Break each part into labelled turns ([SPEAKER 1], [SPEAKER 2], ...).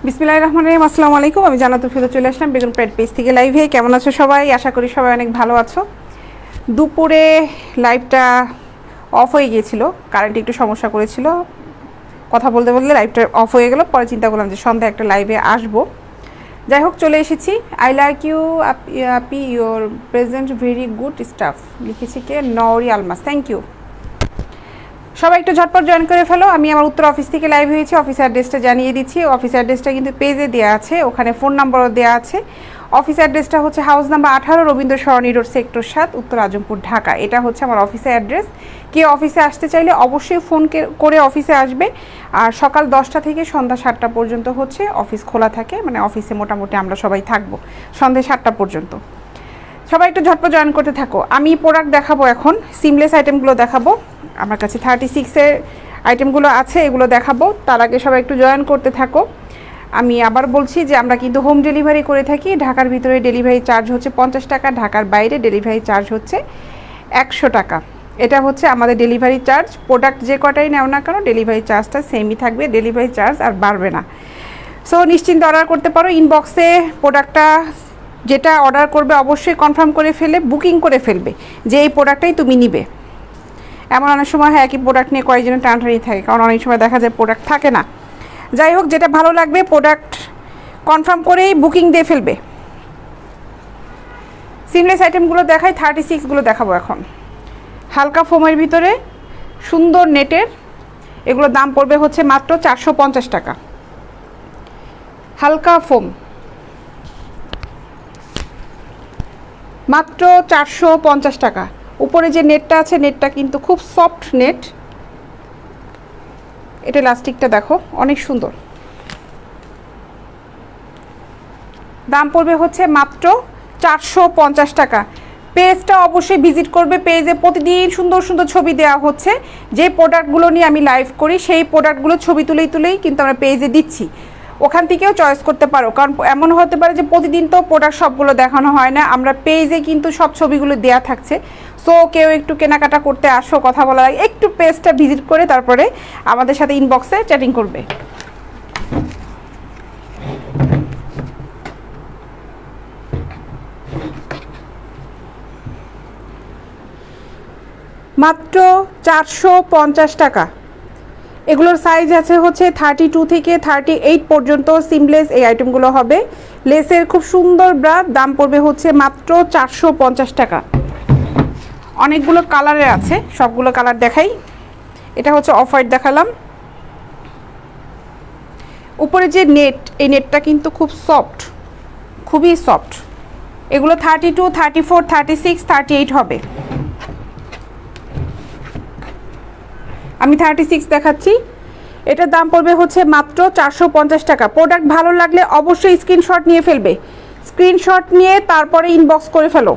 [SPEAKER 1] বিসমিল্লাহির রহমানির রহিম। আসসালামু আলাইকুম। আমি জান্নাতুল ফিরদৌস চলে আসলাম বেগুন প্রেড পেজ থেকে লাইভে। কেমন আছো সবাই? আশা করি সবাই অনেক ভালো আছো। দুপুরে লাইভটা অফ হয়ে গিয়েছিল, কারেন্ট একটু সমস্যা করেছিল, কথা বলতে বলতে লাইভটা অফ হয়ে গেল। পরে চিন্তা করলাম যে সন্ধ্যায় একটা লাইভে আসবো। যাই হোক, চলে এসেছি। আই লাইক ইউ আপি, your present very good stuff, লিখেছি কে? নওরি আলমাস। Thank you. সবাই একটু ঝটপট জয়েন করে ফেলো। আমি আমার উত্তর অফিস থেকে লাইভ হয়েছি, অফিস অ্যাড্রেসটা জানিয়ে দিচ্ছি। অফিস অ্যাড্রেসটা কিন্তু পেজে দেওয়া আছে, ওখানে ফোন নাম্বারও দেওয়া আছে। অফিস অ্যাড্রেসটা হচ্ছে হাউস নাম্বার 18, রবীন্দ্র সরণি রোড, সেক্টর 7, উত্তর আজমপুর, ঢাকা। এটা হচ্ছে আমার অফিসের অ্যাড্রেস। কে অফিসে আসতে চাইলে অবশ্যই ফোন করে অফিসে আসবে। আর সকাল 10টা থেকে সন্ধ্যা 7টা পর্যন্ত হচ্ছে অফিস খোলা থাকে, মানে অফিসে মোটামুটি আমরা সবাই থাকবো সন্ধ্যে 7টা পর্যন্ত। সবাই একটু ঝটপট জয়েন করতে থাকো। আমি প্রোডাক্ট দেখাবো এখন, সিমলেস আইটেমগুলো দেখাবো। আমার কাছে 36-এর আইটেমগুলো আছে, এগুলো দেখাবো। তার আগে সবাই একটু জয়েন করতে থাকো। আমি আবার বলছি যে আমরা কিন্তু হোম ডেলিভারি করে থাকি। ঢাকার ভিতরে ডেলিভারি চার্জ হচ্ছে 50 টাকা, ঢাকার বাইরে ডেলিভারি চার্জ হচ্ছে 100 টাকা। এটা হচ্ছে আমাদের ডেলিভারি চার্জ। প্রোডাক্ট যে কটাই নেও না কেন, ডেলিভারি চার্জটা সেমই থাকবে, ডেলিভারি চার্জ আর বাড়বে না। সো নিশ্চিন্তে অর্ডার করতে পারো। ইনবক্সে প্রোডাক্টটা যেটা অর্ডার করবে অবশ্যই কনফার্ম করে ফেলে, বুকিং করে ফেলবে যে এই প্রোডাক্টটাই তুমি নিবে। এমন অনেক সময় হয় একই প্রোডাক্ট নিয়ে কয়েকজনের টানাটানি থাকে, কারণ অনেক সময় দেখা যায় প্রোডাক্ট থাকে না। যাই হোক, যেটা ভালো লাগবে প্রোডাক্ট কনফার্ম করেই বুকিং দিয়ে ফেলবে। সিমলেস আইটেমগুলো দেখাই, 36গুলো দেখাবো এখন। হালকা ফোমের ভিতরে সুন্দর নেটের, এগুলোর দাম পড়বে হচ্ছে মাত্র 450 টাকা। হালকা ফোম মাত্র 450 টাকা। উপরে যে নেটটা আছে, নেটটা কিন্তু খুব সফট নেট। এটা ইলাস্টিকটা দেখো, অনেক সুন্দর। দাম পড়বে হচ্ছে মাত্র 450 টাকা। পেজটা অবশ্যই ভিজিট করবে। পেজে প্রতিদিন সুন্দর সুন্দর ছবি দেওয়া হচ্ছে। যে প্রোডাক্টগুলো নিয়ে আমি লাইভ করি, সেই প্রোডাক্টগুলো ছবি তুলেই কিন্তু আমরা পেজে দিচ্ছি। ওখান থেকেও চয়েস করতে পারো, কারণ এমন হতে পারে যে প্রতিদিন তো প্রোডাক্ট সবগুলো দেখানো হয় না। আমরা পেজে কিন্তু সব ছবিগুলো দেওয়া থাকছে। সো কেউ একটু কেনাকাটা করতে আসো, কথা বলার আগে একটু পেজটা ভিজিট করে তারপরে আমাদের সাথে ইনবক্সে চ্যাটিং করবে। মাত্র 450 টাকা। এগুলোর সাইজ আছে হচ্ছে 32 থেকে 38 পর্যন্ত। সিমলেস এই আইটেমগুলো হবে। লেসের খুব সুন্দর ব্রা। দাম পড়বে হচ্ছে মাত্র 450 টাকা। অনেকগুলো কালারে আছে, সবগুলো কালার দেখাই। এটা হচ্ছে অফ হোয়াইট দেখালাম। উপরে যে নেট, এই নেটটা কিন্তু খুব সফট, খুবই সফট। এগুলো 32, 34, 36, 38 হবে। আমি 36 দেখাচ্ছি। এটার দাম পড়বে হচ্ছে মাত্র 450 টাকা। প্রোডাক্ট ভালো লাগলে অবশ্যই স্ক্রিনশট নিয়ে ফেলবে। স্ক্রিনশট নিয়ে তারপরে ইনবক্স করে ফেলো।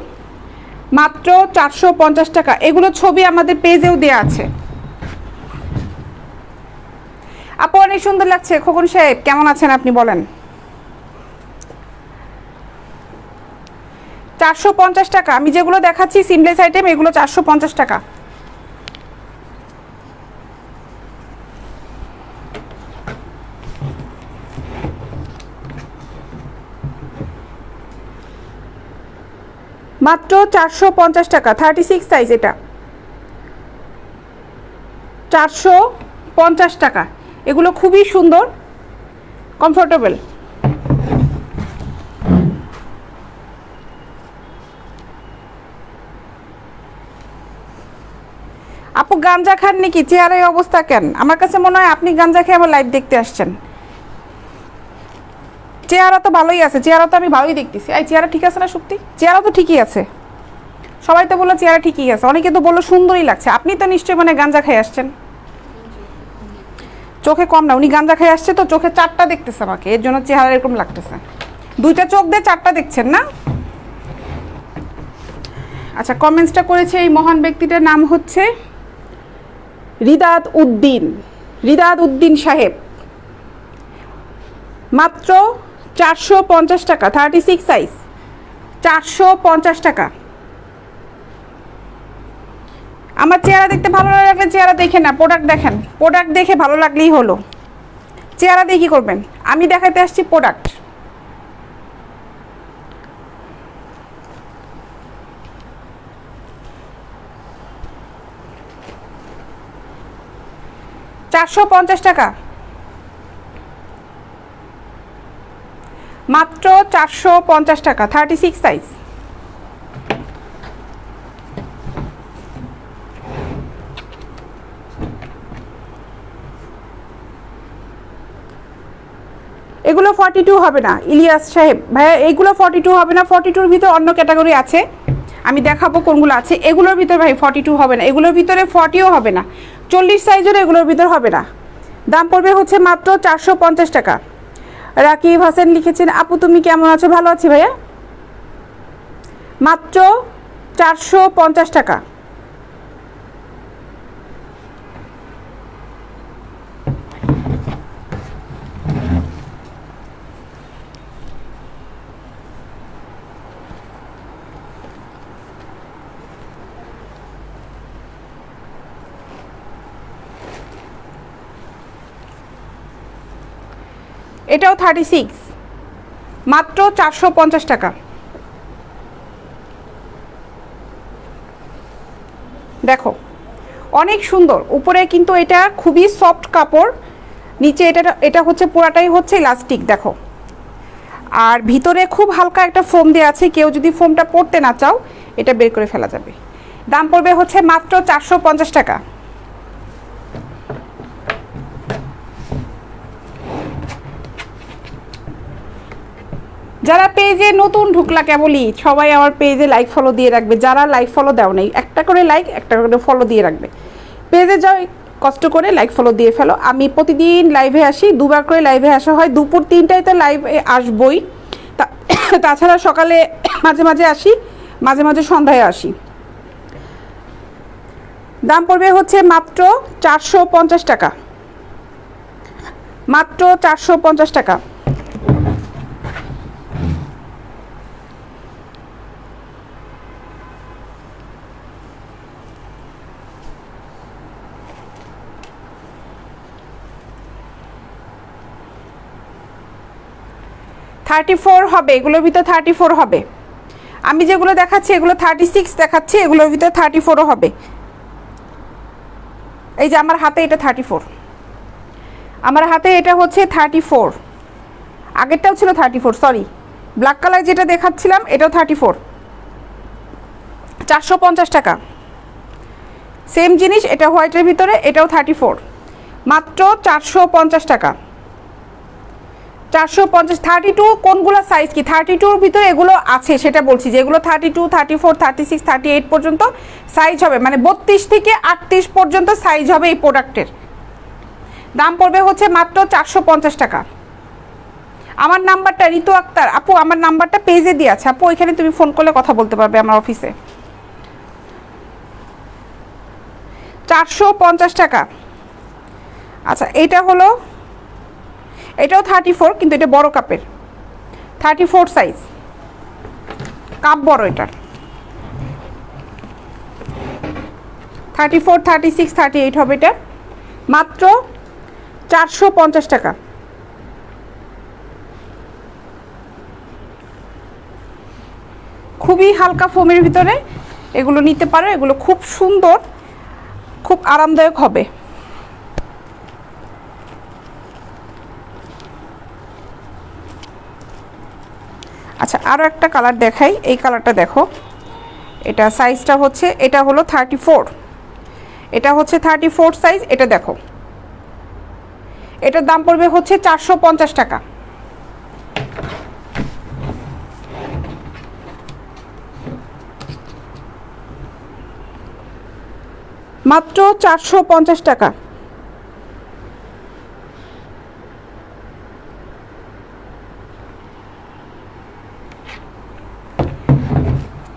[SPEAKER 1] মাত্র 450 টাকা। এগুলো ছবি আমাদের পেজেও দেওয়া আছে। আপু অনেক সুন্দর লাগছে। খোকন সাহেব কেমন আছেন আপনি বলেন? 450 টাকা। আমি যেগুলো দেখাচ্ছি সিমলেস আইটেম, এগুলো 450 টাকা। মাত্র 450 টাকা। 36 সাইজ, এটা 450 টাকা। এগুলো খুবই সুন্দর, কমফোর্টেবল। আপু গাঞ্জা খান নাকি? চেহারার অবস্থা কেন? আমার কাছে মনে হয় আপনি গাঞ্জা খেয়ে আমার লাইভ দেখতে আসছেন। চেহারা তো ভালোই আছে, চেহারা তো আমি ভালোই দেখতেছি। এই চেহারা ঠিক আছে না সত্যি? চেহারা তো ঠিকই আছে। সবাই তো বললো চেহারা ঠিকই আছে, অনেকে তো বললো সুন্দরই লাগছে। আপনি তো নিশ্চয়ই মানে গাঞ্জা খেয়ে আসছেন। চোখে কম না, উনি গাঞ্জা খেয়ে আসছে তো চোখে 4টা দেখতেছে আমাকে, এর জন্য চেহারা এরকম লাগতেছে। 2টা চোখ দিয়ে 4টা দেখছেন না? আচ্ছা, কমেন্টসটা করেছে এই মহান ব্যক্তিটার নাম হচ্ছে রিদাত উদ্দিন, রিদাত উদ্দিন সাহেব। মাত্র 450 টাকা। 36 সাইজ, 450 টাকা। আমার চেহারা দেখতে ভালো না লাগলে চেহারা দেখে না, প্রোডাক্ট দেখেন। প্রোডাক্ট দেখে ভালো লাগলেই হলো। চেহারা দিয়ে কী করবেন? আমি দেখাতে আসছি প্রোডাক্ট। $450 টাকা, মাত্র $450 টাকা, 36 সাইজ। এগুলো 42 হবে না ইলিয়াস সাহেব ভাইয়া, এইগুলো 42 হবে না। 42-র ভিতর অন্য ক্যাটাগরি আছে, আমি দেখাবো কোনগুলো আছে। এগুলোর ভিতর ভাই 42 হবে না, এগুলোর ভিতরে 40ও হবে না, 40 সাইজের এগুলোর ভিতর হবে না। দাম পড়বে হচ্ছে মাত্র 450 টাকা। রাকিব হাসান লিখেছেন, আপু তুমি কেমন আছো? ভালো আছি ভাইয়া। মাত্র 450 টাকা। এটাও 36, মাত্র 450 টাকা। দেখো অনেক সুন্দর, উপরে কিন্তু এটা খুবই সফট কাপড়, নিচে এটা হচ্ছে পুরাটাই হচ্ছে ইলাস্টিক দেখো, আর ভিতরে খুব হালকা একটা ফোম দেওয়া আছে, কেউ যদি ফোমটা পরতে না চাও এটা বের করে ফেলা যাবে। দাম পড়বে হচ্ছে মাত্র 450 টাকা। যারা পেজে নতুন ঢুকলা কেবলই, সবাই আমার পেজে লাইক ফলো দিয়ে রাখবে। যারা লাইক ফলো দাও নেই, একটা করে লাইক একটা করে ফলো দিয়ে রাখবে। পেজে যাও, কষ্ট করে লাইক ফলো দিয়ে ফেলো। আমি প্রতিদিন লাইভে আসি, দুবার করে লাইভে আসা হয়, দুপুর 3টায় তো লাইভে আসবই, তাছাড়া সকালে মাঝে মাঝে আসি, মাঝে মাঝে সন্ধ্যায় আসি। দাম পড়বে হচ্ছে মাত্র 450 টাকা, মাত্র 450 টাকা। $34 হবে, এগুলোর ভিতর 34 হবে। আমি যেগুলো দেখাচ্ছি এগুলো 36 দেখাচ্ছি, এগুলোর ভিতর 34ও হবে। এই যে আমার হাতে এটা 34, আমার হাতে এটা হচ্ছে 34, আগেরটাও ছিল 34, সরি ব্ল্যাক কালার যেটা দেখাচ্ছিলাম এটাও 34, 450 টাকা। সেম জিনিস, এটা হোয়াইটের ভিতরে, এটাও 34, মাত্র 450 টাকা। 450। 32 কোনগুলো সাইজ কি? 32-র ভিতরে এগুলো আছে সেটা বলছি, যে এগুলো 32, 34, 36, 38 পর্যন্ত সাইজ হবে, মানে 32 থেকে 38 পর্যন্ত সাইজ হবে এই প্রোডাক্টের। দাম পড়বে হচ্ছে মাত্র 450 টাকা। আমার নাম্বারটা ঋতু আক্তার আপু, আমার নাম্বারটা পেজে দিয়ে আছে আপু, ওইখানে তুমি ফোন করলে কথা বলতে পারবে আমার অফিসে। 450 টাকা। আচ্ছা এটা হলো, এটাও 34, কিন্তু এটা বড় কাপের, 34 সাইজ, কাপ বড় এটার। 34, 36, 38 হবে এটা, মাত্র 450 টাকা। খুবই হালকা ফোমের ভিতরে এগুলো নিতে পারো, এগুলো খুব সুন্দর, খুব আরামদায়ক হবে। আচ্ছা আরও একটা কালার দেখাই, এই কালারটা দেখো, এটা সাইজটা হচ্ছে, এটা হলো 34, এটা হচ্ছে 34 সাইজ, এটা দেখো, এটার দাম পড়বে হচ্ছে 450 টাকা। মাত্র 450 টাকা।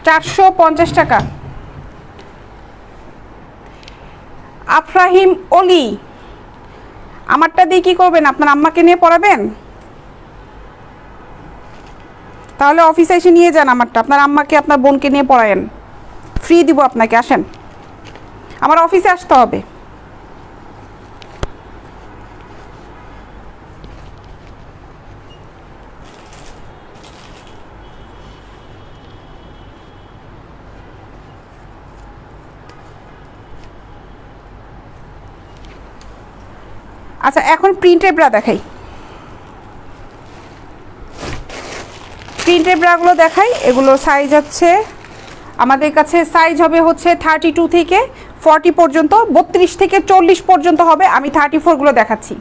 [SPEAKER 1] 450 টাকা। আফরাহিম অলি, আমারটা দিয়ে কী করবেন? আপনার আম্মাকে নিয়ে পড়াবেন? তাহলে অফিসে এসে নিয়ে যান আমারটা, আপনার আম্মাকে আপনার বোনকে নিয়ে পড়ায়েন, ফ্রি দিব আপনাকে, আসেন আমার অফিসে আসতে হবে। আচ্ছা এখন প্রিন্টের ব্রা দেখাই, প্রিন্টের ব্রাগুলো দেখাই। এগুলো সাইজ হচ্ছে আমাদের কাছে, সাইজ হবে হচ্ছে 32 থেকে 40 পর্যন্ত, 32 থেকে 40 পর্যন্ত হবে। আমি 34গুলো দেখাচ্ছি।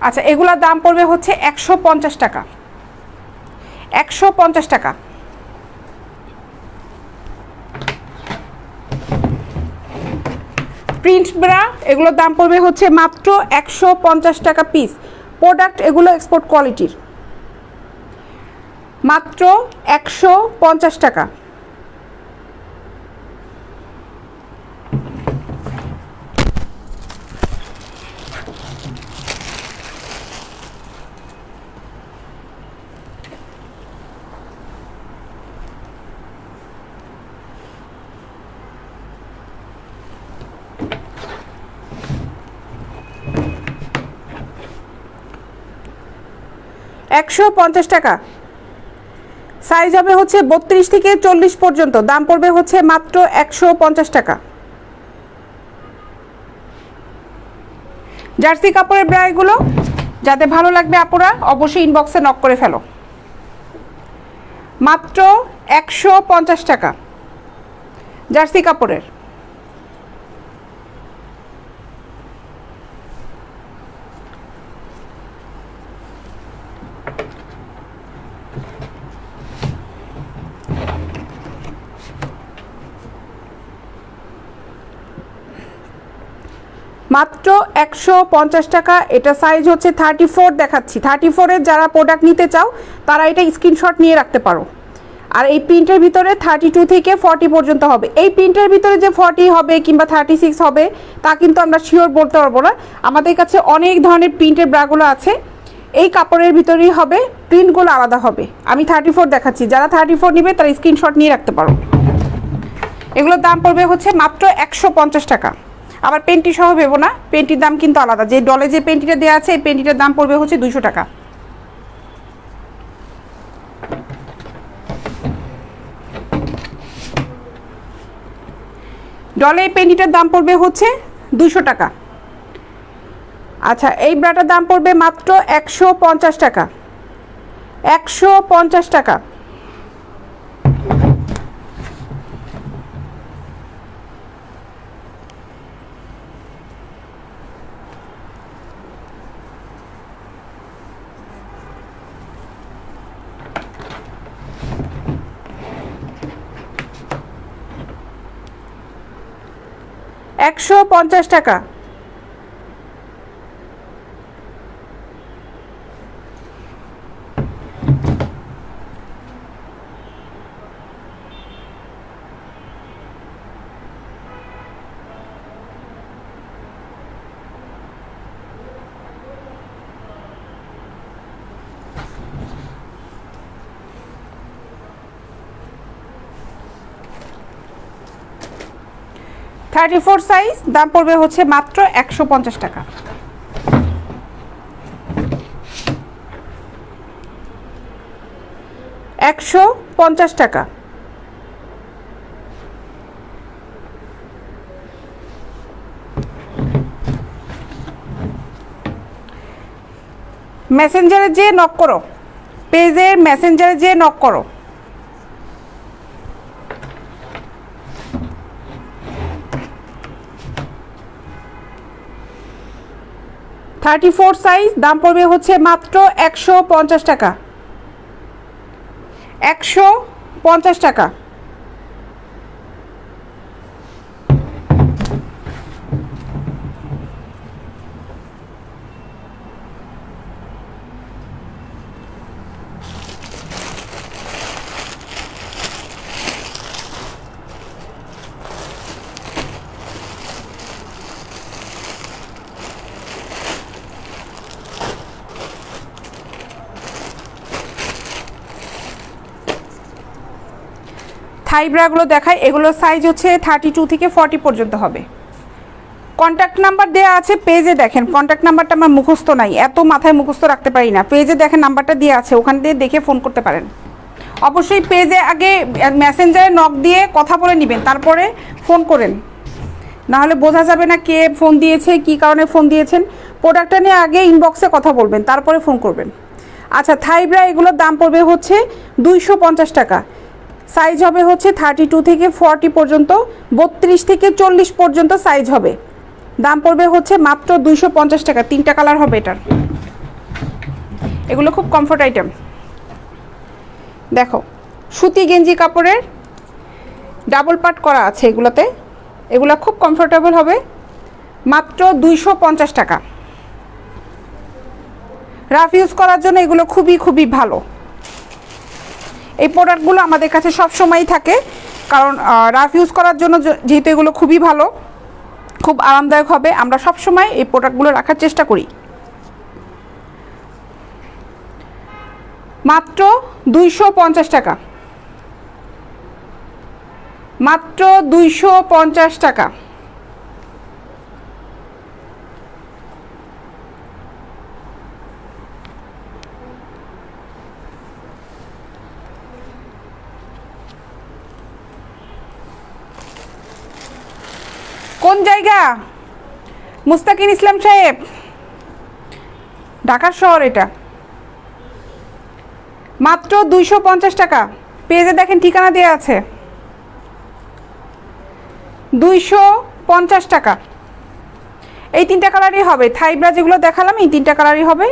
[SPEAKER 1] আচ্ছা এগুলোর দাম পড়বে হচ্ছে 150 টাকা, 150 টাকা। প্রিন্ট ব্রা এগুলোর দাম পড়বে হচ্ছে মাত্র 150 টাকা পিস। প্রোডাক্ট এগুলো এক্সপোর্ট কোয়ালিটির, মাত্র 150 টাকা। $150 টাকা। সাইজ হবে হচ্ছে 32 থেকে 40 পর্যন্ত, দাম পড়বে হচ্ছে মাত্র 150 টাকা। জার্সি কাপড়ের ব্রা এগুলো, যাতে ভালো লাগবে আপুরা অবশ্যই ইনবক্সে নক করে ফেলো। মাত্র 150 টাকা জার্সি কাপড়ের। মাত্র 150 টাকা। এটা সাইজ হচ্ছে 34 দেখাচ্ছি। 34-এর যারা প্রোডাক্ট নিতে চাও তারা এটা স্ক্রিনশট নিয়ে রাখতে পারো। আর এই প্রিন্টের ভিতরে 32 থেকে 40 পর্যন্ত হবে। এই প্রিন্টের ভিতরে যে 40 হবে কিংবা 36 হবে তা কিন্তু আমরা শিওর বলতে পারবো না। আমাদের কাছে অনেক ধরনের প্রিন্টের ব্রাগুলো আছে, এই কাপড়ের ভিতরেই হবে, প্রিন্টগুলো আলাদা হবে। আমি 34 দেখাচ্ছি, যারা 34 নেবে তারা স্ক্রিনশট নিয়ে রাখতে পারো। এগুলোর দাম পড়বে হচ্ছে মাত্র 150 টাকা। আবার পেন্টি সহ ভেবো না, পেন্টির দাম কিন্তু আলাদা। যে ডলে যে পেন্টিটা দেওয়া আছে এই পেন্টিটার দাম পড়বে হচ্ছে 200 টাকা। ডলে এই পেন্টিটার দাম পড়বে হচ্ছে 200 টাকা। আচ্ছা এই ব্রাটার দাম পড়বে মাত্র 150 টাকা, 150 টাকা। $150 টাকা। $34 সাইজ, দাম পড়বে হচ্ছে মাত্র 150 টাকা। $150 টাকা। মেসেঞ্জারে যে নক করো, পেজের মেসেঞ্জারে যে নক করো। 34 সাইজ, দাম পড়বে হচ্ছে মাত্র 150 টাকা, 150 টাকা। থাই ব্রাগুলো দেখাই, এগুলো সাইজ হচ্ছে 32 থেকে 40 পর্যন্ত হবে। কন্ট্যাক্ট নাম্বার দেওয়া আছে পেজে, দেখেন কন্ট্যাক্ট নাম্বারটা আমার মুখস্থ নাই, এত মাথায় মুখস্থ রাখতে পারি না। পেজে দেখেন নাম্বারটা দেওয়া আছে, ওখান দিয়ে দেখে ফোন করতে পারেন। অবশ্যই পেজে আগে মেসেঞ্জারে নক দিয়ে কথা বলে নেবেন, তারপরে ফোন করেন। নাহলে বোঝা যাবে না কে ফোন দিয়েছে, কী কারণে ফোন দিয়েছেন। প্রোডাক্টটা নিয়ে আগে ইনবক্সে কথা বলবেন, তারপরে ফোন করবেন। আচ্ছা, থাই ব্রা এগুলোর দাম পড়বে হচ্ছে 250 টাকা। সাইজ হবে হচ্ছে 32 থেকে 40 পর্যন্ত, 32 থেকে 40 পর্যন্ত সাইজ হবে। দাম পড়বে হচ্ছে মাত্র 250 টাকা। 3টা কালার হবে এটার। এগুলো খুব কমফোর্ট আইটেম। দেখো, সুতি গেঞ্জি কাপড়ের ডাবল পাট করা আছে এগুলোতে। এগুলো খুব কমফোর্টেবল হবে, মাত্র 250 টাকা। রাফ ইউজ করার জন্য এগুলো খুবই খুবই ভালো। এই প্রোডাক্টগুলো আমাদের কাছে সব সময়ই থাকে, কারণ রাফ ইউজ করার জন্য যেহেতু এগুলো খুবই ভালো, খুব আরামদায়ক হবে, আমরা সব সময় এই প্রোডাক্টগুলো রাখার চেষ্টা করি। মাত্র 250 টাকা, মাত্র 250 টাকা। কোন জায়গা? মুস্তাকিন ইসলাম সাহেব, ঢাকার শহর এটা। মাত্র 250 টাকা। পেজে দেখেন ঠিকানা দেওয়া আছে। 250 টাকা। এই 3টা কালারই হবে। থাই ব্রা যেগুলো দেখালাম এই 3টা কালারই হবে।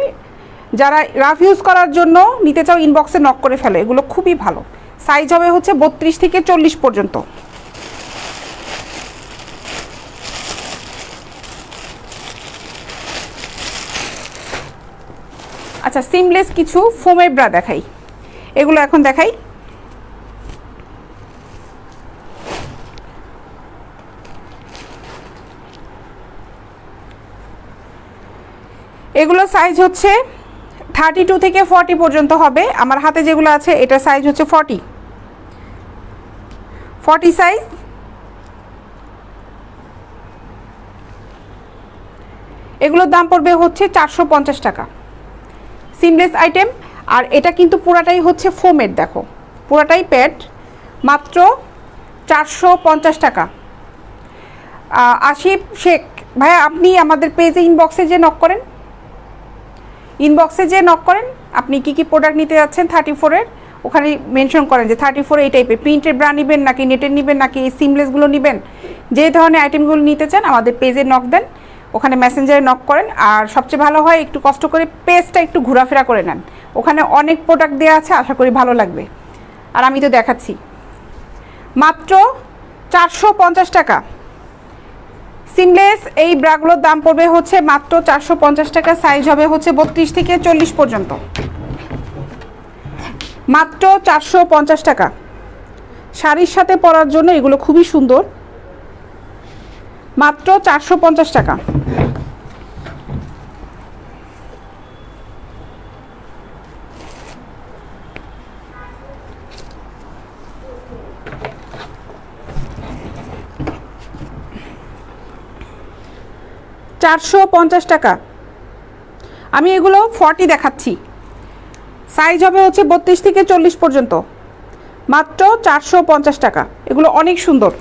[SPEAKER 1] যারা রাফ ইউজ করার জন্য নিতে চাও ইনবক্সে নক করে ফেলে, এগুলো খুবই ভালো। সাইজ হবে হচ্ছে 32 থেকে 40 পর্যন্ত। আচ্ছা, সিমলেস কিছু ফোমের ব্রা দেখাই। এগুলো এখন দেখাই। এগুলো সাইজ হচ্ছে 32 থেকে 40 পর্যন্ত হবে। আমার হাতে যেগুলো আছে এটা সাইজ হচ্ছে 40 সাইজ। এগুলোর দাম পড়বে হচ্ছে 450 টাকা। Seamless item. আর এটা কিন্তু পুরাটাই হচ্ছে ফোমের, দেখো পুরাটাই প্যাড, মাত্র 450 টাকা। আশিফ শেখ ভাইয়া, আপনি আমাদের পেজে ইনবক্সে যে নক করেন, আপনি কি কি প্রোডাক্ট নিতে যাচ্ছেন 34-এর, ওখানে মেনশন করেন যে 34 এই টাইপের প্রিন্টের ব্রা নেবেন নাকি নেটের নেবেন নাকি এই সিমলেসগুলো নেবেন। যে ধরনের আইটেমগুলো নিতে চান আমাদের পেজে নক দেন, ওখানে মেসেঞ্জারে নক করেন। আর সবচেয়ে ভালো হয় একটু কষ্ট করে পেজটা একটু ঘোরাফেরা করে নেন, ওখানে অনেক প্রোডাক্ট দেওয়া আছে, আশা করি ভালো লাগবে। আর আমি তো দেখাচ্ছি, মাত্র 450 টাকা। সিমলেস এই ব্রাগুলোর দাম পড়বে হচ্ছে মাত্র 450 টাকা। সাইজ হবে হচ্ছে 32 থেকে 40 পর্যন্ত, মাত্র 450 টাকা। শাড়ির সাথে পরার জন্য এগুলো খুবই সুন্দর, মাত্র 450 টাকা। টাকা। আমি এগুলো 40 দেখাচ্ছি, সাইজ হবে হচ্ছে 32 থেকে 40 পর্যন্ত, মাত্র 450 টাকা। এগুলো অনেক সুন্দর।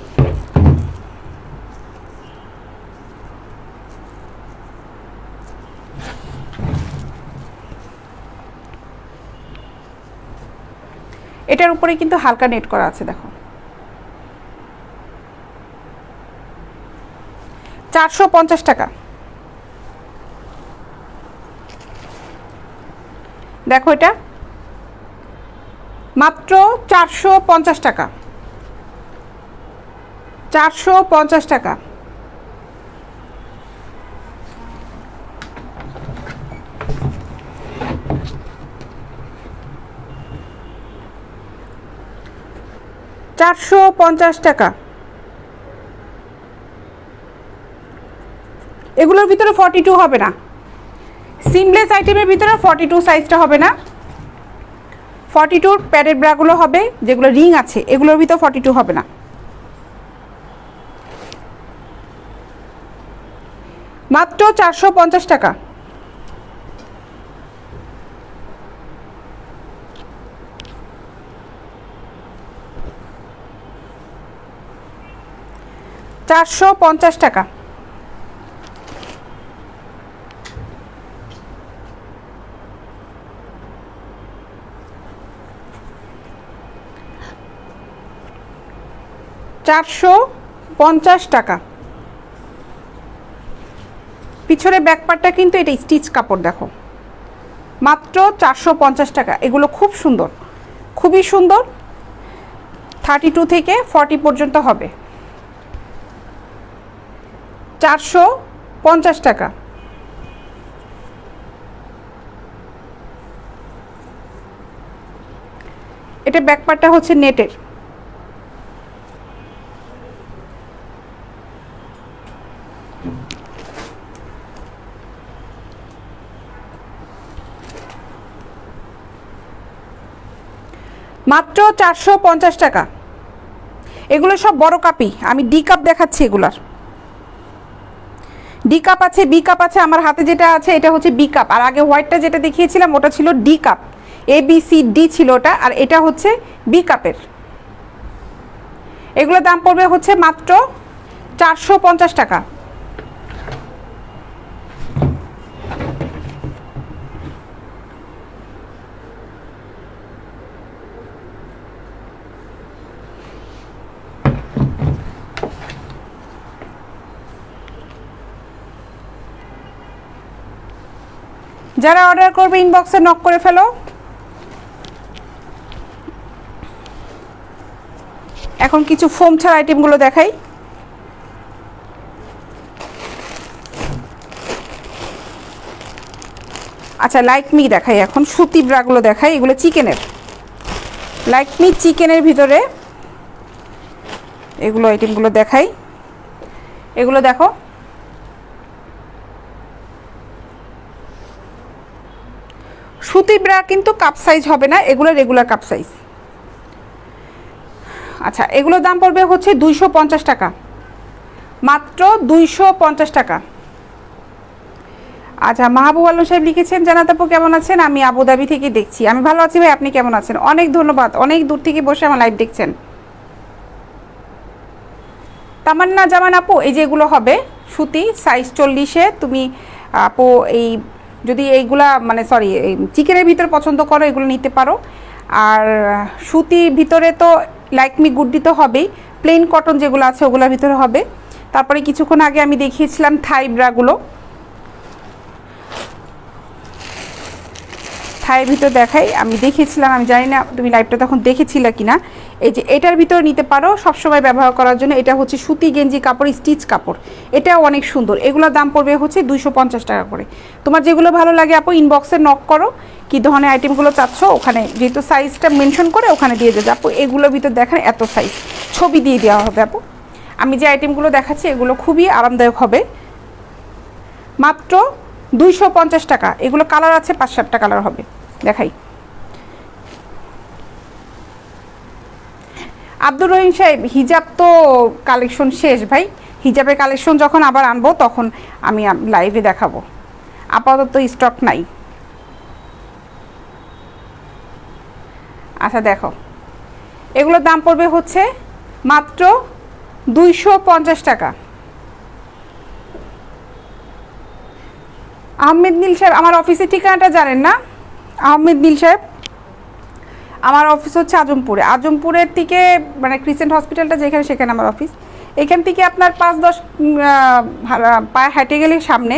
[SPEAKER 1] এটার উপরে কিন্তু হালকা নেট করা আছে, দেখো 450 টাকা। দেখো এটা মাত্র 450 টাকা, 450 টাকা। টাকা। এগুলোর ভিতরে 42 হবে না, সিমলেস আইটেমের ভিতরে 42 সাইজটা হবে না। 42 প্যাডের ব্রাগুলো হবে, যেগুলো রিং আছে এগুলোর ভিতর 42 হবে না। মাত্র 450 টাকা। 450 টাকা। টাকা। পিছনে ব্যাকপার্টটা কিন্তু এটা স্টিচ কাপড়, দেখো মাত্র 450 টাকা। এগুলো খুব সুন্দর, খুবই সুন্দর। 32 থেকে 40 পর্যন্ত হবে। 450 টাকা। এটা ব্যাকপার্টটা হচ্ছে নেটের। মাত্র 450 টাকা। এগুলো সব বড় কাপই, আমি ডি কাপ দেখাচ্ছি। এগুলার ডি কাপ আছে, বি কাপ আছে। আমার হাতে যেটা আছে এটা হচ্ছে বি কাপ, আর আগে হোয়াইটটা যেটা দেখিয়েছিলাম ওটা ছিল D cup. A B C D ছিল ওটা, আর এটা হচ্ছে বি কাপের। এগুলোর দাম পড়বে হচ্ছে মাত্র 450 টাকা। যারা অর্ডার করবে ইনবক্সে নক করে ফেলো। এখন কিছু ফোম ছাড়া আইটেমগুলো দেখাই। আচ্ছা, লাইক মি দেখাই। এখন সুতি ব্রাগুলো দেখাই। এগুলো চিকেনের, লাইক মি চিকেনের ভিতরে এগুলো আইটেমগুলো দেখাই। এগুলো দেখো, সুতি ব্রা কিন্তু কাপ সাইজ হবে না, এগুলো রেগুলার কাপ সাইজ। আচ্ছা, এগুলোর দাম পড়বে হচ্ছে 250 টাকা, মাত্র 250 টাকা। আচ্ছা, মাহবুব আলম সাহেব লিখেছেন, জানাত আপু কেমন আছেন? আমি আবুধাবি থেকে দেখছি। আমি ভালো আছি ভাই, আপনি কেমন আছেন? অনেক ধন্যবাদ, অনেক দূর থেকে বসে আমার লাইভ দেখছেন। তামান্না জামান আপু, এই যে এগুলো হবে সুতি সাইজ 40-এ। তুমি আপু এই যদি এইগুলা মানে সরি চিকেনের ভিতরে পছন্দ করো এগুলো নিতে পারো। আর সুতির ভিতরে তো লাইকমি গুড্ডি তো হবেই, প্লেন কটন যেগুলো আছে ওগুলোর ভিতরে হবে। তারপরে কিছুক্ষণ আগে আমি দেখিয়েছিলাম থাই ব্রাগুলো, থাইয়ের ভিতর দেখাই। আমি দেখিয়েছিলাম, আমি জানি না তুমি লাইভটা তখন দেখেছিলে কিনা। এই যে এটার ভিতরে নিতে পারো সবসময় ব্যবহার করার জন্য। এটা হচ্ছে সুতি গেঞ্জি কাপড়, স্টিচ কাপড়, এটাও অনেক সুন্দর। এগুলোর দাম পড়বে হচ্ছে 250 টাকা করে। তোমার যেগুলো ভালো লাগে আপু ইনবক্সে নক করো, কী ধরনের আইটেমগুলো চাচ্ছ ওখানে যেহেতু সাইজটা মেনশন করে ওখানে দিয়ে দেবে আপু। এগুলোর ভিতর দেখেন এত সাইজ, ছবি দিয়ে দেওয়া হবে আপু। আমি যে আইটেমগুলো দেখাচ্ছি এগুলো খুবই আরামদায়ক হবে, মাত্র 250 টাকা। এগুলো কালার আছে 5-7টা কালার হবে, দেখাই। আব্দুর রহিম সাহেব, হিজাব তো কালেকশন শেষ ভাই। হিজাবের কালেকশন যখন আবার আনবো তখন আমি লাইভে দেখাবো, আপাতত স্টক নাই। আচ্ছা দেখো, এগুলোর দাম পড়বে হচ্ছে মাত্র 250 টাকা। আহমেদ নীল সাহেব, আমার অফিসের ঠিকানাটা জানেন না? আহমেদ নীল সাহেব, আমার অফিস হচ্ছে আজমপুরে। আজমপুরের থেকে মানে ক্রিসেন্ট হসপিটালটা যেখানে, সেখানে আমার অফিস। এখান থেকে আপনার 5-10 পায়ে হেঁটে গেলে সামনে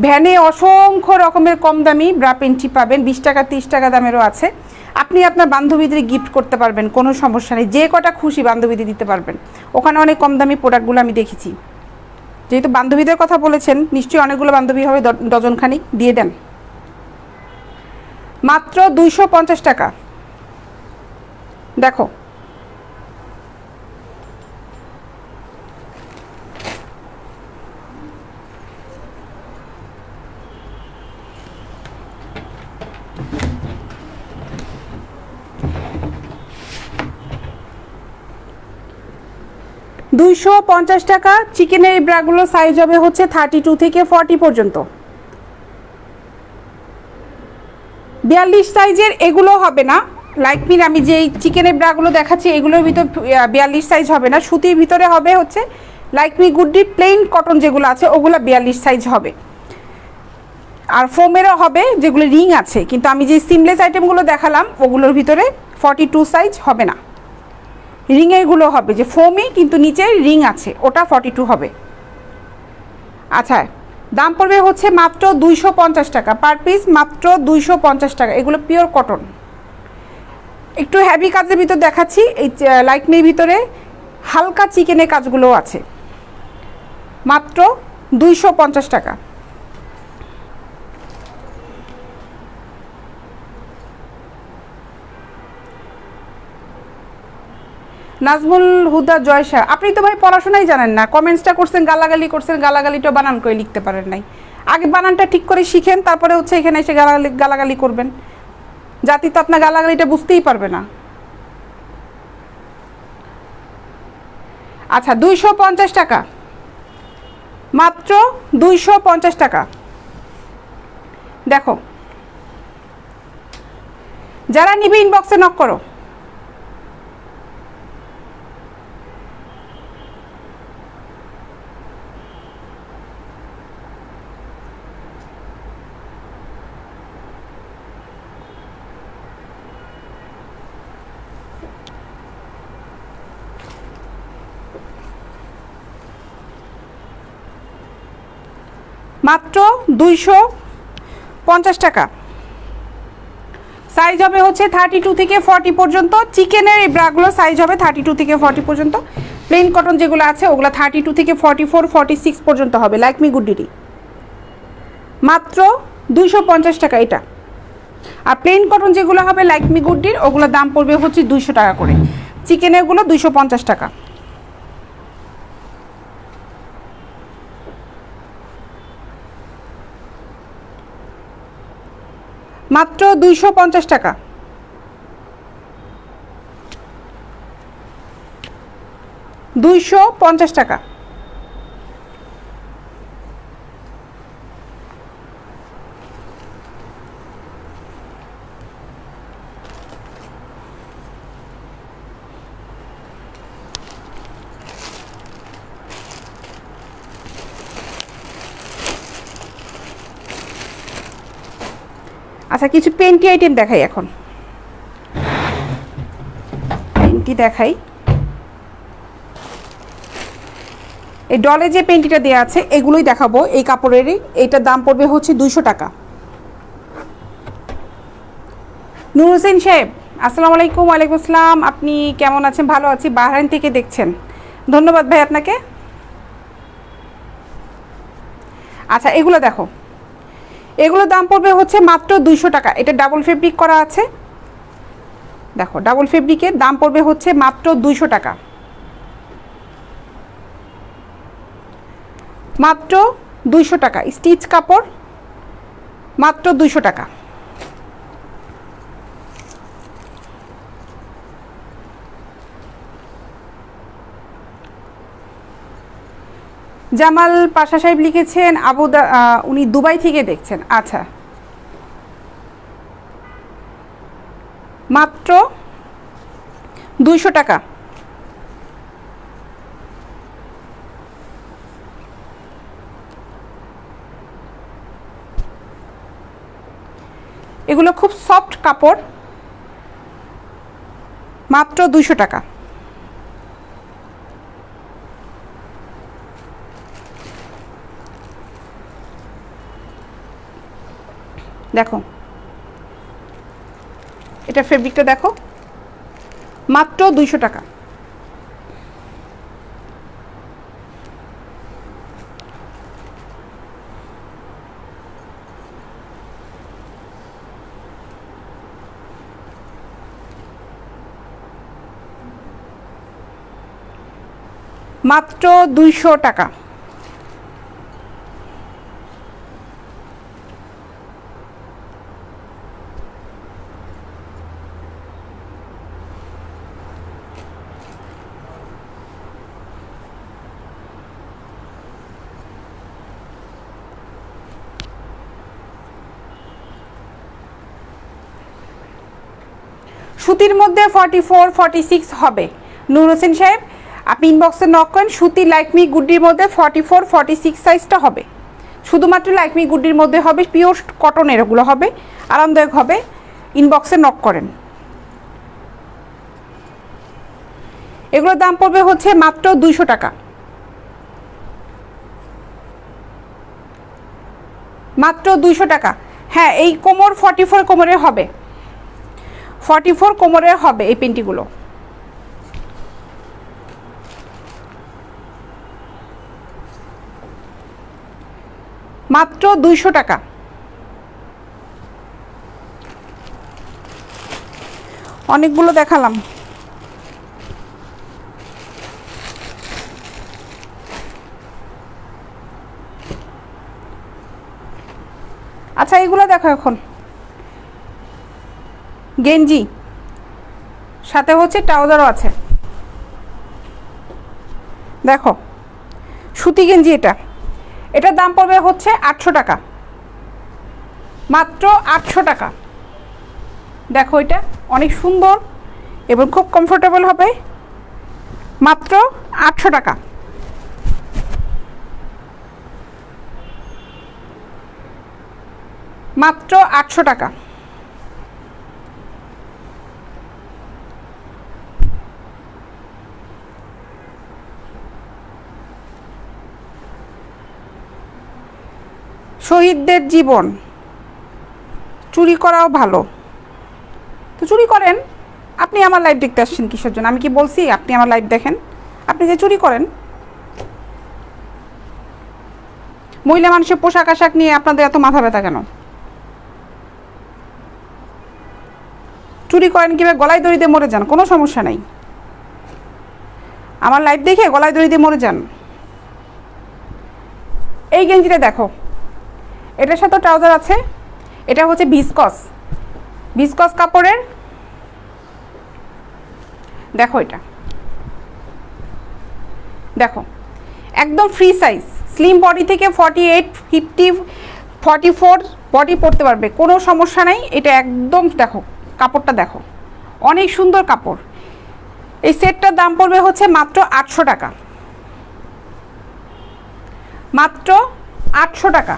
[SPEAKER 1] ভ্যানে অসংখ্য রকমের কম দামি ব্রা পেন্টি পাবেন, 20 টাকা 30 টাকা দামেরও আছে। আপনি আপনার বান্ধবীদের গিফট করতে পারবেন, কোনো সমস্যা নেই। যে কটা খুশি বান্ধবীদের দিতে পারবেন। ওখানে অনেক কম দামি প্রোডাক্টগুলো আমি দেখেছি। যেহেতু বান্ধবীদের কথা বলেছেন, নিশ্চয়ই অনেকগুলো বান্ধবী হবে, ডজনখানিক দিয়ে দেন। মাত্র 250 টাকা। দেখো, $250 টাকা। চিকেনের এই ব্রাগুলো সাইজ হবে হচ্ছে 32 থেকে 40 পর্যন্ত। 42 সাইজের এগুলো হবে না। লাইক মিন আমি যে চিকেনের ব্রাগুলো দেখাচ্ছি এগুলোর ভিতর 42 সাইজ হবে না। সুতির ভিতরে হবে হচ্ছে লাইকমি গুড্ডির প্লেন কটন যেগুলো আছে ওগুলো 42 সাইজ হবে। আর ফোমেরও হবে যেগুলো রিং আছে, কিন্তু আমি যে সিমলেস আইটেমগুলো দেখালাম ওগুলোর ভিতরে 42 সাইজ হবে না। রিংয়েরগুলো হবে যে ফোমই কিন্তু নিচে রিং আছে, ওটা 42 হবে। আচ্ছা, দাম পড়বে হচ্ছে মাত্র 250 টাকা পার পিস, মাত্র 250 টাকা। এগুলো পিওর কটন। একটু হেভি কাজের ভিতর দেখাচ্ছি, এই লাইকমির ভিতরে হালকা চিকেনের কাজগুলোও আছে, মাত্র 250 টাকা। নাজমুল হুদা জয়সা, আপনি তো ভাই পড়াশোনাই জানেন না, কমেন্টসটা করছেন, গালাগালি করছেন, গালাগালিটা বানান করে লিখতে পারেন নাই। আগে বানানটা ঠিক করে শিখেন, তারপরে হচ্ছে এখানে এসে গালাগালি করবেন। জাতি তো আপনার গালাগালিটা বুঝতেই পারবে না। আচ্ছা, 250 টাকা, মাত্র 250 টাকা। দেখো, যারা নিবে ইনবক্সে নক করো। মাত্র 250 টাকা। সাইজ হবে হচ্ছে 32 থেকে 40 পর্যন্ত। চিকেনের এই ব্রাগুলো সাইজ হবে 32 থেকে 40 পর্যন্ত। প্লেন কটন যেগুলো আছে ওগুলো 32 থেকে 44 46 পর্যন্ত হবে। লাইকমি গুড্ডিটি মাত্র 250 টাকা এটা। আর প্লেন কটন যেগুলো হবে লাইকমি গুড্ডির ওগুলোর দাম পড়বে হচ্ছে 200 টাকা করে। চিকেনেরগুলো 250 টাকা। মাত্র 250 টাকা। টাকা। আচ্ছা, কিছু পেন্টি আইটেম দেখাই এখন। পেন্টি দেখাই। এই ডলে যে পেন্টিটা দেওয়া আছে এগুলোই দেখাবো, এই কাপড়েরই। এইটার দাম পড়বে হচ্ছে 200 টাকা। নূর হোসেন সাহেব, আসসালামু আলাইকুম। ওয়ালাইকুম আসসালাম। আপনি কেমন আছেন? ভালো আছি, বাহরাইন থেকে দেখছেন, ধন্যবাদ ভাই আপনাকে। আচ্ছা, এগুলো দেখো, এগুলোর দাম পড়বে হচ্ছে মাত্র 200 টাকা। এটা ডাবল ফেব্রিক করা আছে, দেখো ডাবল ফেব্রিকের দাম পড়বে হচ্ছে মাত্র 200 টাকা। মাত্র 200 টাকা। স্টিচ কাপড়, মাত্র 200 টাকা। জামাল পাশা সাহেব লিখেছেন উনি দুবাই থেকে দেখছেন। আচ্ছা, মাত্র 200 টাকা। এগুলো খুব সফট কাপড়, মাত্র 200 টাকা। দেখো, এটা ফেব্রিকটা দেখো, মাত্র 200 টাকা। মাত্র 200 টাকা। সুতির মধ্যে 44 46 হবে নূর হোসেন সাহেব। আপনি ইনবক্সে নক করেন। সুতি লাইকমি গুড্ডির মধ্যে 44 46 সাইজটা হবে, শুধুমাত্র লাইকমি গুড্ডির মধ্যে হবে, পিওর কটনের এগুলো হবে, আরামদায়ক হবে। ইনবক্সে নক করেন। এগুলোর দাম পড়বে হচ্ছে মাত্র 200 টাকা, মাত্র 200 টাকা। হ্যাঁ, এই কোমর 44 কোমরের হবে, 44 কোমরের হবে এই পেন্টিগুলো। মাত্র 200 টাকা। অনেকগুলো দেখালাম। আচ্ছা, এগুলো দেখো, এখন গেঞ্জি সাথে হচ্ছে ট্রাউজারও আছে। দেখো সুতি গেঞ্জি, এটার দাম পড়বে হচ্ছে 800 টাকা, মাত্র 800 টাকা। দেখো এটা অনেক সুন্দর এবং খুব কমফোর্টেবল হবে, মাত্র 800 টাকা। মাত্র 800 টাকা। শহীদদের জীবন, চুরি করাও ভালো, তো চুরি করেন। আপনি আমার লাইভ দেখতে আসছেন কিসের জন্য? আমি কি বলছি আপনি আমার লাইভ দেখেন? আপনি যে চুরি করেন, মহিলা মানুষের পোশাক আশাক নিয়ে আপনাদের এত মাথা ব্যথা কেন? চুরি করেন কিভাবে? গলায় দড়ি দিয়ে মরে যান, কোনো সমস্যা নেই। আমার লাইভ দেখে গলায় দড়ি দিয়ে মরে যান। এই গেঞ্জিটা দেখো, এটার সাথে ট্রাউজার আছে। এটা হচ্ছে ভিসকস কাপড়ের। দেখো এটা, দেখো একদম ফ্রি সাইজ, স্লিম বডি থেকে 48 50 44 বডি পরতে পারবে, কোনো সমস্যা নেই। এটা একদম দেখো, কাপড়টা দেখো, অনেক সুন্দর কাপড়। এই সেটটার দাম পড়বে হচ্ছে মাত্র 800 টাকা, মাত্র 800 টাকা।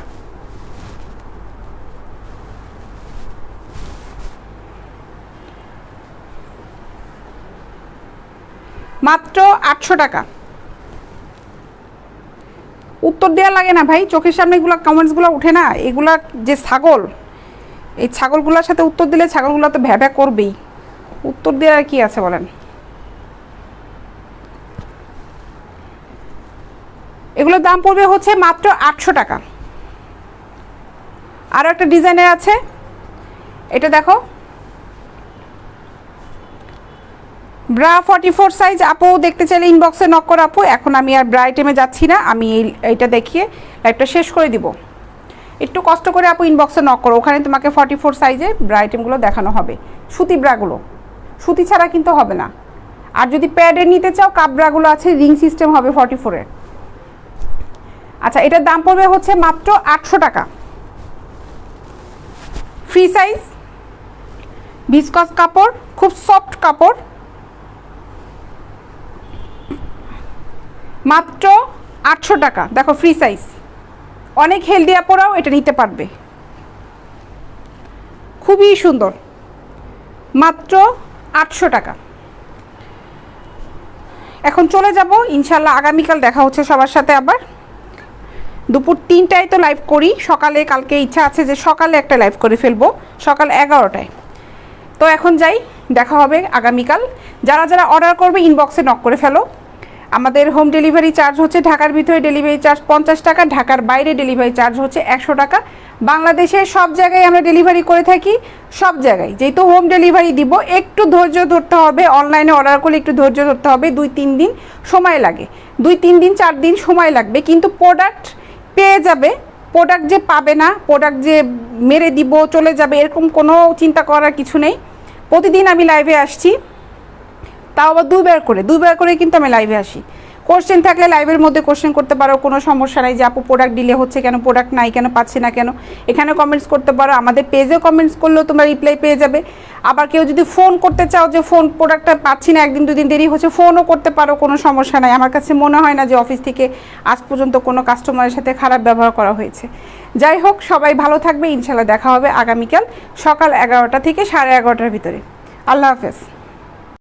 [SPEAKER 1] মাত্র 800 টাকা। উত্তর দেওয়া লাগে না ভাই, চোখের সামনে এগুলো কমেন্টসগুলো উঠে না, এগুলা যে ছাগল, এই ছাগলগুলোর সাথে উত্তর দিলে ছাগলগুলো তো ভ্যাভ্যা করবেই। উত্তর দেওয়ার আর কি আছে বলেন? এগুলোর দাম পড়বে হচ্ছে মাত্র 800 টাকা। আরও একটা ডিজাইনের আছে, এটা দেখো, ব্রা 44 সাইজ। আপু দেখতে চাইলে ইনবক্সে নক করো আপু। এখন আমি আর ব্রা আইটেমে যাচ্ছি না, আমি এইটা দেখিয়ে লাইভটা শেষ করে দিব। একটু কষ্ট করে আপু ইনবক্সে নক করো, ওখানে তোমাকে 44 সাইজের ব্রা আইটেমগুলো দেখানো হবে। সুতি ব্রাগুলো, সুতি ছাড়া কিন্তু হবে না। আর যদি প্যাডের নিতে চাও, কাপ ব্রাগুলো আছে, রিং সিস্টেম হবে 44-এর। আচ্ছা, এটার দাম পড়বে হচ্ছে মাত্র 800 টাকা। ফ্রি সাইজ, ভিসকস কাপড়, খুব সফট কাপড়, মাত্র 800 টাকা। দেখো ফ্রি সাইজ, অনেক হেলদি আপুরাও এটা নিতে পারবে, খুবই সুন্দর, মাত্র 800 টাকা। এখন চলে যাব ইনশাল্লাহ, আগামীকাল দেখা হচ্ছে সবার সাথে আবার। দুপুর 3টায় তো লাইভ করি, সকালে কালকে ইচ্ছা আছে যে সকালে একটা লাইভ করে ফেলবো, সকাল 11টায়। তো এখন যাই, দেখা হবে আগামীকাল। যারা যারা অর্ডার করবে ইনবক্সে নক করে ফেলো। আমাদের হোম ডেলিভারি চার্জ হচ্ছে ঢাকার ভিতরে ডেলিভারি চার্জ 50 টাকা, ঢাকার বাইরে ডেলিভারি চার্জ হচ্ছে 100 টাকা। বাংলাদেশের সব জায়গায় আমরা ডেলিভারি করে থাকি, সব জায়গায়। যেহেতু হোম ডেলিভারি দিব, একটু ধৈর্য ধরতে হবে। অনলাইনে অর্ডার করলে একটু ধৈর্য ধরতে হবে, 2-3 দিন সময় লাগে, 2-3 দিন 4 দিন সময় লাগবে, কিন্তু প্রোডাক্ট পেয়ে যাবে। প্রোডাক্ট যে পাবে না, প্রোডাক্ট যে মেরে দিব চলে যাবে, এরকম কোনো চিন্তা করার কিছু নেই। প্রতিদিন আমি লাইভে আসছি, তাও আবার দুইবার করে কিন্তু আমি লাইভে আসি। কোশ্চেন থাকলে লাইভের মধ্যে কোশ্চেন করতে পারো, কোনো সমস্যা নাই যে আপু প্রোডাক্ট ডিলে হচ্ছে কেন, প্রোডাক্ট নাই কেন, পাচ্ছি না কেন, এখানে কমেন্টস করতে পারো। আমাদের পেজেও কমেন্টস করলেও তোমরা রিপ্লাই পেয়ে যাবে। আবার কেউ যদি ফোন করতে চাও যে ফোন প্রোডাক্টটা পাচ্ছি না, একদিন দুদিন দেরি হচ্ছে, ফোনও করতে পারো, কোনো সমস্যা নাই। আমার কাছে মনে হয় না যে অফিস থেকে আজ পর্যন্ত কোনো কাস্টমারের সাথে খারাপ ব্যবহার করা হয়েছে। যাই হোক, সবাই ভালো থাকবে, ইনশাল্লাহ দেখা হবে আগামীকাল সকাল 11টা থেকে 11:30টার ভিতরে। আল্লাহ হাফেজ।